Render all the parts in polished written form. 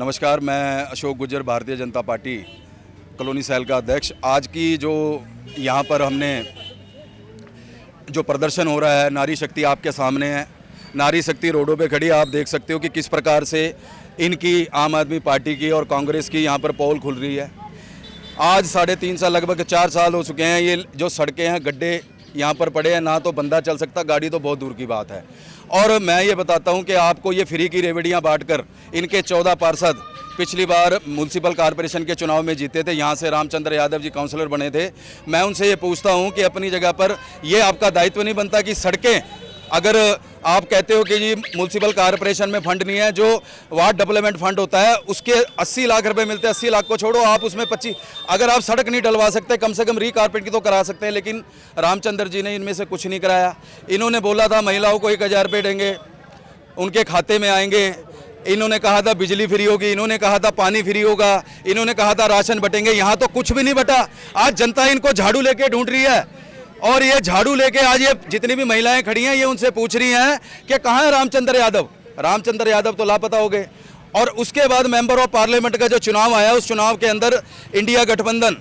नमस्कार, मैं Ashok Gurjar, Bharatiya Janata party colony cell का अध्यक्ष। आज की जो यहाँ पर हमने जो प्रदर्शन हो रहा है, नारी शक्ति आपके सामने है। नारी शक्ति रोडों पे खड़ी, आप देख सकते हो कि किस प्रकार से इनकी आम आदमी पार्टी की और कांग्रेस की यहाँ पर पोल खुल रही है। आज 3.5 साल, लगभग 4 साल हो चुके हैं। ये जो सड़कें हैं, गड्ढे यहाँ पर पड़े हैं, ना तो बंदा चल सकता, गाड़ी तो बहुत दूर की बात है। और मैं ये बताता हूँ कि आपको ये फ्री की रेवड़ियाँ बांटकर इनके 14 पार्षद पिछली बार म्यूनसिपल कॉरपोरेशन के चुनाव में जीते थे। यहाँ से रामचंद्र यादव जी काउंसलर बने थे। मैं उनसे ये पूछता हूँ कि अपनी जगह पर ये आपका दायित्व नहीं बनता कि सड़कें, अगर आप कहते हो कि जी म्यूनसिपल कॉरपोरेशन में फंड नहीं है, जो वार्ड डेवलपमेंट फंड होता है उसके 80 लाख रुपए मिलते हैं। 80 लाख को छोड़ो, आप उसमें 25, अगर आप सड़क नहीं डलवा सकते, कम से कम रीकारपेट की तो करा सकते हैं। लेकिन रामचंद्र जी ने इनमें से कुछ नहीं कराया। इन्होंने बोला था महिलाओं को 1000 रुपये देंगे, उनके खाते में आएंगे। इन्होंने कहा था बिजली फ्री होगी, इन्होंने कहा था पानी फ्री होगा, इन्होंने कहा था राशन बटेंगे। यहाँ तो कुछ भी नहीं बटा। आज जनता इनको झाड़ू लेके ढूंढ रही है, और ये झाड़ू लेके आज ये जितनी भी महिलाएं खड़ी हैं, ये उनसे पूछ रही हैं कि कहाँ है रामचंद्र यादव। रामचंद्र यादव तो लापता हो गए। और उसके बाद मेंबर ऑफ पार्लियामेंट का जो चुनाव आया, उस चुनाव के अंदर इंडिया गठबंधन,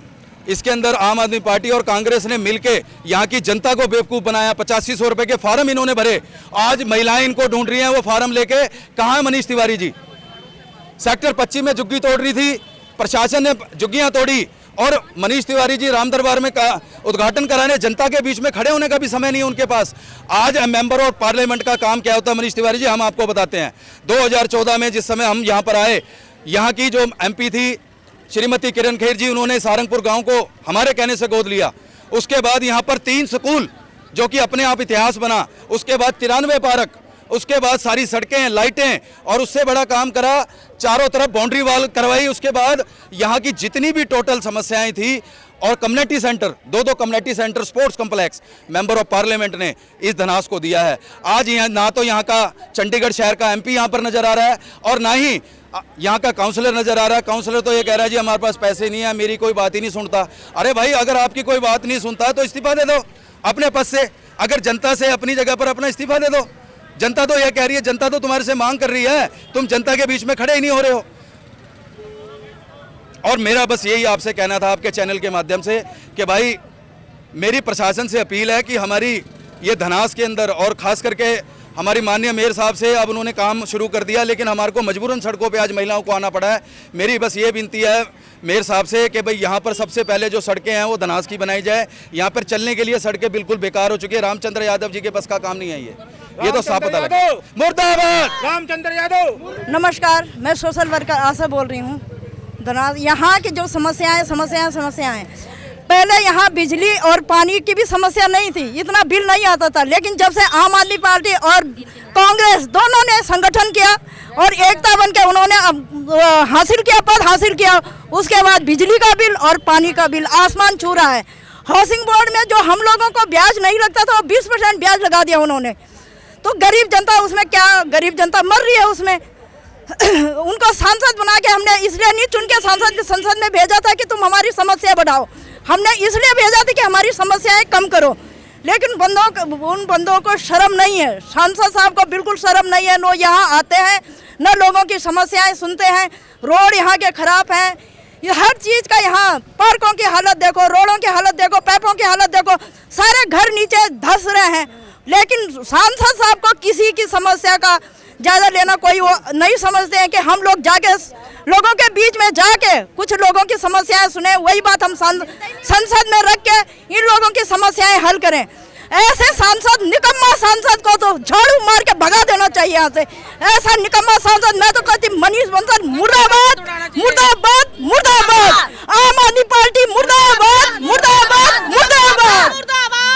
इसके अंदर आम आदमी पार्टी और कांग्रेस ने मिलके यहाँ की जनता को बेवकूफ़ बनाया। 8500 रुपये के फार्म इन्होंने भरे। आज महिलाएं इनको ढूंढ रही हैं, वो फार्म लेके। कहाँ है मनीष तिवारी जी? सेक्टर 25 में झुग्गी तोड़ रही थी, प्रशासन ने झुग्गियाँ तोड़ी, और मनीष तिवारी जी राम दरबार में उद्घाटन कराने, जनता के बीच में खड़े होने का भी समय नहीं है उनके पास। आज मेंबर ऑफ पार्लियामेंट का काम क्या होता है मनीष तिवारी जी, हम आपको बताते हैं। 2014 में जिस समय हम यहाँ पर आए, यहाँ की जो MP थी श्रीमती किरण खेर जी, उन्होंने सारंगपुर गांव को हमारे कहने से गोद लिया। उसके बाद यहाँ पर 3 स्कूल, जो कि अपने आप इतिहास बना। उसके बाद 93 पार्क, उसके बाद सारी सड़कें, लाइटें, और उससे बड़ा काम करा, चारों तरफ बाउंड्री वॉल करवाई। उसके बाद यहाँ की जितनी भी टोटल समस्याएं थी, और community centre, 2 community centre, sports complex, member of parliament ने इस धनास को दिया है। आज यहाँ ना तो यहाँ का चंडीगढ़ शहर का MP यहाँ पर नजर आ रहा है, और ना ही यहाँ का काउंसलर नजर आ रहा है। काउंसलर तो ये कह रहा है जी हमारे पास पैसे नहीं है, मेरी कोई बात ही नहीं सुनता। अरे भाई, अगर आपकी कोई बात नहीं सुनता तो इस्तीफा दे दो अपने पद से। अगर जनता से अपनी जगह पर अपना इस्तीफा दे दो। जनता तो ये कह रही है, जनता तो तुम्हारे से मांग कर रही है, तुम जनता के बीच में खड़े ही नहीं हो रहे हो। और मेरा बस यही आपसे कहना था आपके चैनल के माध्यम से कि भाई, मेरी प्रशासन से अपील है कि हमारी ये धनास के अंदर, और खास करके हमारी माननीय मेयर साहब से, अब उन्होंने काम शुरू कर दिया, लेकिन हमारे को मजबूरन सड़कों पे आज महिलाओं को आना पड़ा है। मेरी बस ये विनती है मेयर साहब से कि भाई यहाँ पर सबसे पहले जो सड़कें हैं वो धनास की बनाई जाए। यहाँ पर चलने के लिए सड़कें बिल्कुल बेकार हो चुकी है। रामचंद्र यादव जी के बस का काम नहीं है ये तो साफ पता लगा। मुर्दाबाद रामचंद्र यादव। नमस्कार, मैं सोशल वर्कर आशा बोल रही हूँ। धनास यहाँ की जो समस्याएं पहले यहाँ बिजली और पानी की भी समस्या नहीं थी, इतना बिल नहीं आता था। लेकिन जब से आम आदमी पार्टी और कांग्रेस दोनों ने संगठन किया और एकता बन के उन्होंने पद हासिल किया, उसके बाद बिजली का बिल और पानी का बिल आसमान छू रहा है। हाउसिंग बोर्ड में जो हम लोगों को ब्याज नहीं लगता था, वो 20% ब्याज लगा दिया उन्होंने। तो गरीब जनता उसमें क्या, गरीब जनता मर रही है उसमें। उनको सांसद बना के हमने इसलिए नहीं चुन के संसद में भेजा था कि तुम हमारी समस्या बढ़ाओ, हमने इसलिए भेजा था कि हमारी समस्याएं कम करो। लेकिन उन बंदों को शर्म नहीं है, सांसद साहब को बिल्कुल शर्म नहीं है। नो यहाँ आते हैं, न लोगों की समस्याएं सुनते हैं। रोड यहाँ के खराब हैं, ये हर चीज़ का, यहाँ पार्कों की हालत देखो, रोडों की हालत देखो, पाइपों की हालत देखो, सारे घर नीचे धंस रहे हैं। लेकिन सांसद साहब को किसी की समस्या का ज़्यादा लेना कोई वो नहीं समझते हैं कि हम लोग जाके लोगों के बीच में जाके कुछ लोगों की समस्याएं सुने, वही बात हम संसद में रख के इन लोगों की समस्याएं हल करें। ऐसे सांसद, निकम्मा सांसद को तो झाड़ू मार के भगा देना चाहिए यहाँ से। ऐसा निकम्मा सांसद, मैं तो कहती मनीष बंसल मुर्दाबाद, मुर्दाबाद।